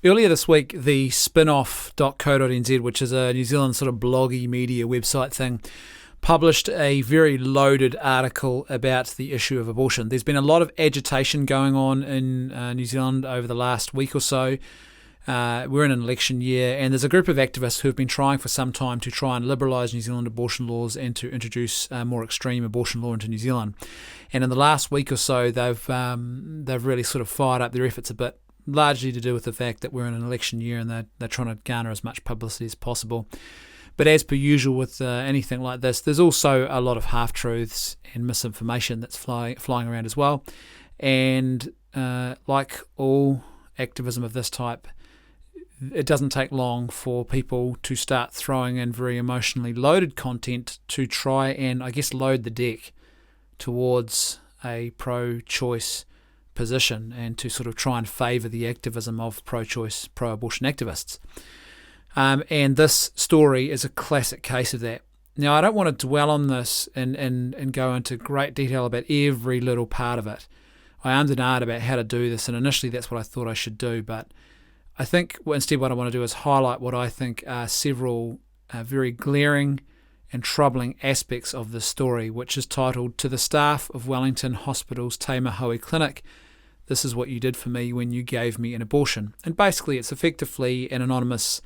Earlier this week, the Spinoff.co.nz, which is a New Zealand sort of bloggy media website thing, published a very loaded article about the issue of abortion. There's been a lot of agitation going on in New Zealand over the last week or so. We're in an election year, and there's a group of activists who have been trying for some time to try and liberalise New Zealand abortion laws and to introduce more extreme abortion law into New Zealand. And in the last week or so, they've really sort of fired up their efforts a bit, largely to do with the fact that we're in an election year and they're trying to garner as much publicity as possible. But as per usual with anything like this, there's also a lot of half-truths and misinformation that's flying around as well. And like all activism of this type, it doesn't take long for people to start throwing in very emotionally loaded content to try and, I guess, load the deck towards a pro-choice position and to sort of try and favour the activism of pro-choice, pro-abortion activists. And this story is a classic case of that. Now, I don't want to dwell on this and go into great detail about every little part of it. I ummed and ahed about how to do this, and initially that's what I thought I should do, but I think instead what I want to do is highlight what I think are several very glaring and troubling aspects of this story, which is titled, "To the Staff of Wellington Hospital's Te Mahoe Clinic, this is what you did for me when you gave me an abortion." And basically it's effectively an anonymous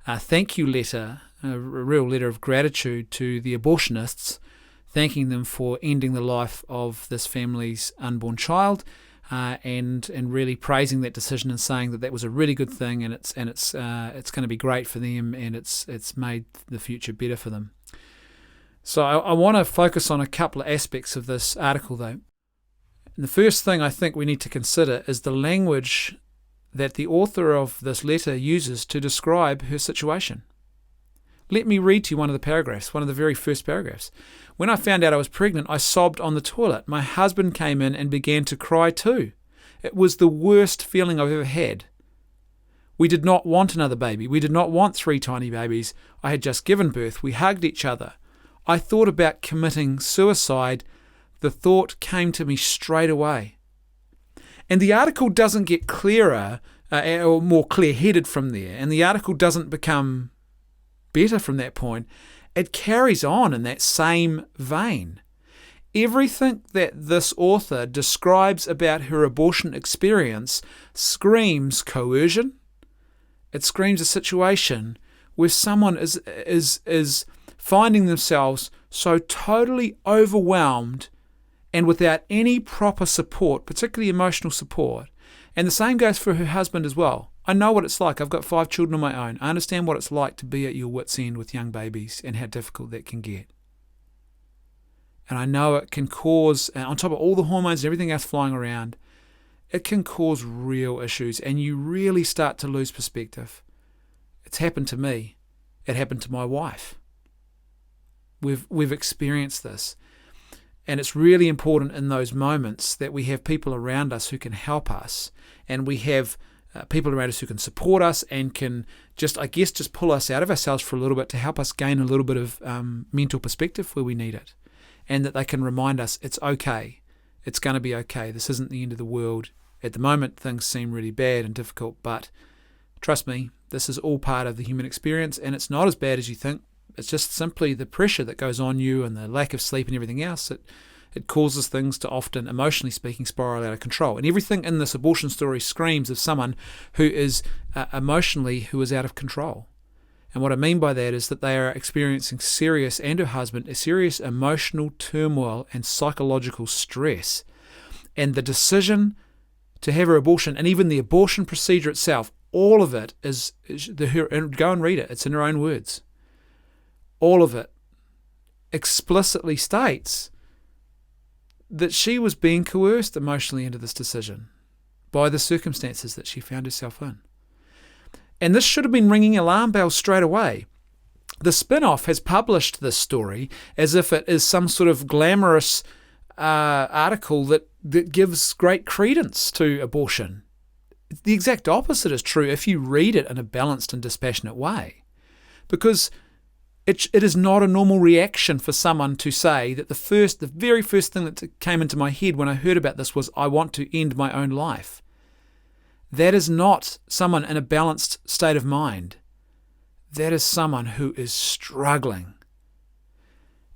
thank you letter, a real letter of gratitude to the abortionists, thanking them for ending the life of this family's unborn child, and really praising that decision and saying that was a really good thing, and it's going to be great for them, and it's made the future better for them. So I want to focus on a couple of aspects of this article, though. And the first thing I think we need to consider is the language that the author of this letter uses to describe her situation. Let me read to you one of the paragraphs, one of the very first paragraphs. "When I found out I was pregnant, I sobbed on the toilet. My husband came in and began to cry too. It was the worst feeling I've ever had. We did not want another baby. We did not want 3 tiny babies. I had just given birth. We hugged each other. I thought about committing suicide. The thought came to me straight away." And the article doesn't get clearer or more clear-headed from there, and the article doesn't become better from that point. It carries on in that same vein. Everything that this author describes about her abortion experience screams coercion. It screams a situation where someone is finding themselves so totally overwhelmed and without any proper support, particularly emotional support. And the same goes for her husband as well. I know what it's like. I've got 5 children of my own. I understand what it's like to be at your wit's end with young babies and how difficult that can get. And I know it can cause, on top of all the hormones and everything else flying around, it can cause real issues, and you really start to lose perspective. It's happened to me. It happened to my wife. We've experienced this. And it's really important in those moments that we have people around us who can help us, and we have people around us who can support us and can just pull us out of ourselves for a little bit to help us gain a little bit of mental perspective where we need it, and that they can remind us it's okay, it's going to be okay, this isn't the end of the world. At the moment things seem really bad and difficult, but trust me, this is all part of the human experience, and it's not as bad as you think. It's just simply the pressure that goes on you and the lack of sleep and everything else. It causes things to often, emotionally speaking, spiral out of control. And everything in this abortion story screams of someone who is emotionally out of control. And what I mean by that is that they are experiencing serious, and her husband, a serious emotional turmoil and psychological stress. And the decision to have her abortion, and even the abortion procedure itself, all of it and go and read it, it's in her own words. All of it explicitly states that she was being coerced emotionally into this decision by the circumstances that she found herself in. And this should have been ringing alarm bells straight away. The Spinoff has published this story as if it is some sort of glamorous article that gives great credence to abortion. The exact opposite is true if you read it in a balanced and dispassionate way. Because it is not a normal reaction for someone to say that the very first thing that came into my head when I heard about this was, I want to end my own life. that is not someone in a balanced state of mind. That is someone who is struggling.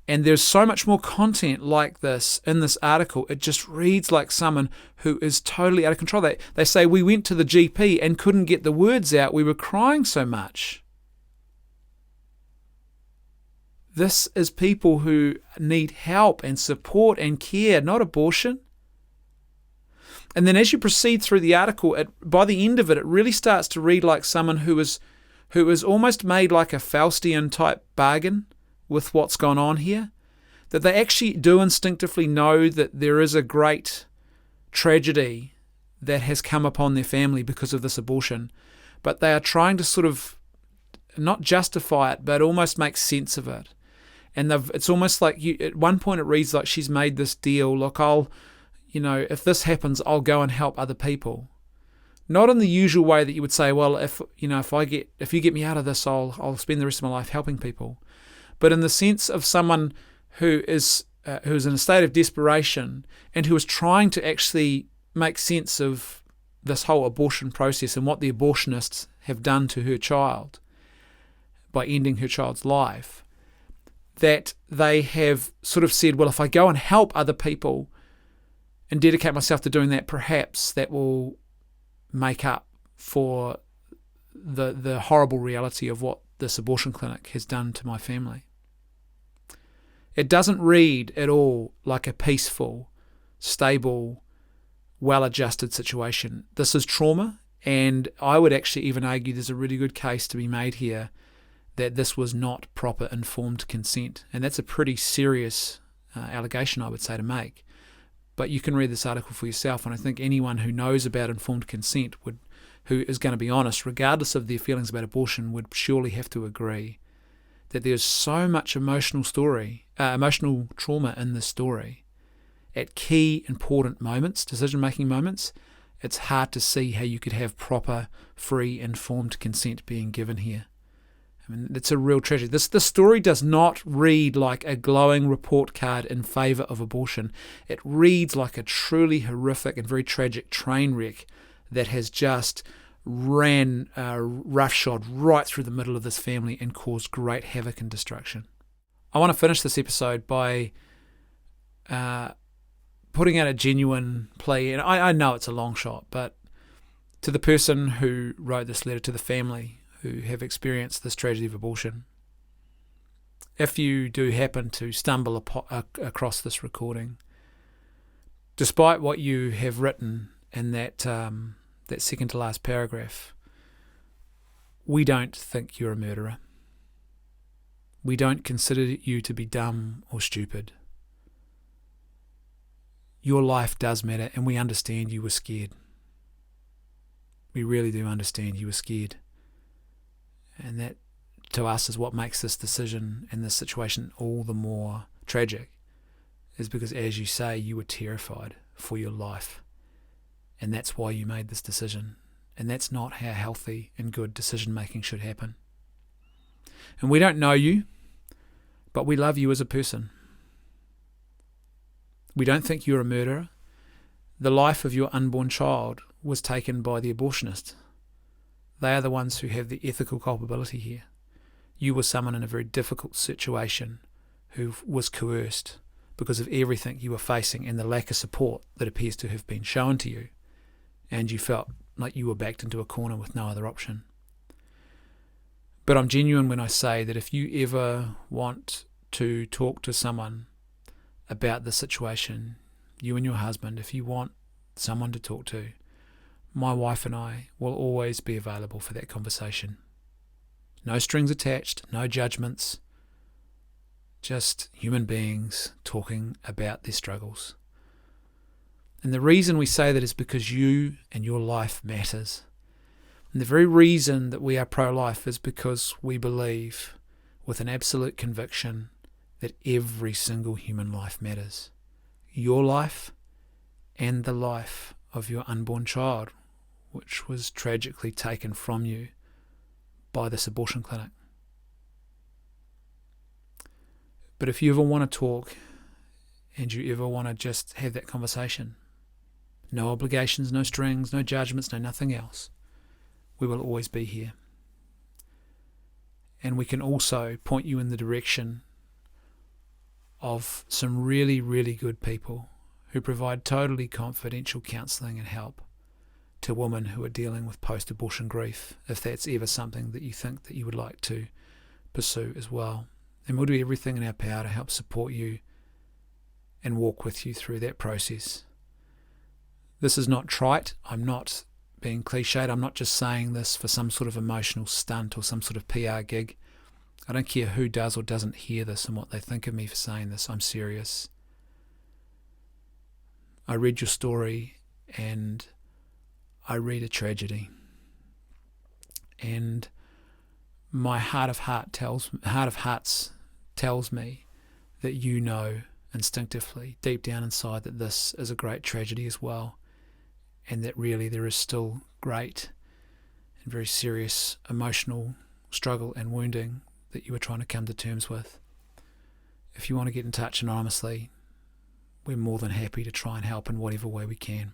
And there's so much more content like this in this article. It just reads like someone who is totally out of control. They say, we went to the GP and couldn't get the words out. We were crying so much. This is people who need help and support and care, not abortion. And then as you proceed through the article, by the end of it, it really starts to read like someone who is almost made like a Faustian type bargain with what's gone on here, that they actually do instinctively know that there is a great tragedy that has come upon their family because of this abortion, but they are trying to sort of not justify it, but almost make sense of it. And it's almost like at one point it reads like she's made this deal, look, if this happens, I'll go and help other people. Not in the usual way that you would say, well, if you get me out of this, I'll spend the rest of my life helping people. But in the sense of someone who is in a state of desperation and who is trying to actually make sense of this whole abortion process and what the abortionists have done to her child by ending her child's life, that they have sort of said, well, if I go and help other people and dedicate myself to doing that, perhaps that will make up for the horrible reality of what this abortion clinic has done to my family. It doesn't read at all like a peaceful, stable, well-adjusted situation. This is trauma, and I would actually even argue there's a really good case to be made here that this was not proper informed consent. And that's a pretty serious allegation, I would say, to make. But you can read this article for yourself, and I think anyone who knows about informed consent who is going to be honest, regardless of their feelings about abortion, would surely have to agree that there's so much emotional trauma in this story. At key, important moments, decision-making moments, it's hard to see how you could have proper, free, informed consent being given here. I mean, it's a real tragedy. This story does not read like a glowing report card in favour of abortion. It reads like a truly horrific and very tragic train wreck that has just ran roughshod right through the middle of this family and caused great havoc and destruction. I want to finish this episode by putting out a genuine plea, and I know it's a long shot, but to the person who wrote this letter, to the family who have experienced this tragedy of abortion, if you do happen to stumble across this recording, despite what you have written in that second to last paragraph, we don't think you're a murderer. We don't consider you to be dumb or stupid. Your life does matter, and we understand you were scared. We really do understand you were scared. And that, to us, is what makes this decision and this situation all the more tragic, is because, as you say, you were terrified for your life. And that's why you made this decision. And that's not how healthy and good decision-making should happen. And we don't know you, but we love you as a person. We don't think you're a murderer. The life of your unborn child was taken by the abortionist. They are the ones who have the ethical culpability here. You were someone in a very difficult situation who was coerced because of everything you were facing and the lack of support that appears to have been shown to you. And you felt like you were backed into a corner with no other option. But I'm genuine when I say that if you ever want to talk to someone about the situation, you and your husband, if you want someone to talk to, my wife and I will always be available for that conversation. No strings attached, no judgments, just human beings talking about their struggles. And the reason we say that is because you and your life matters. And the very reason that we are pro-life is because we believe with an absolute conviction that every single human life matters. Your life and the life of your unborn child, which was tragically taken from you by this abortion clinic. But if you ever want to talk and you ever want to just have that conversation, No obligations, no strings, no judgments, no nothing else. We will always be here. And we can also point you in the direction of some really, really good people who provide totally confidential counselling and help to women who are dealing with post-abortion grief, if that's ever something that you think that you would like to pursue as well. And we'll do everything in our power to help support you and walk with you through that process. This is not trite. I'm not being cliched. I'm not just saying this for some sort of emotional stunt or some sort of PR gig. I don't care who does or doesn't hear this and what they think of me for saying this. I'm serious. I read your story and I read a tragedy. And my heart of hearts tells me that you know instinctively, deep down inside, that this is a great tragedy as well, and that really there is still great and very serious emotional struggle and wounding that you are trying to come to terms with. If you want to get in touch anonymously, we're more than happy to try and help in whatever way we can.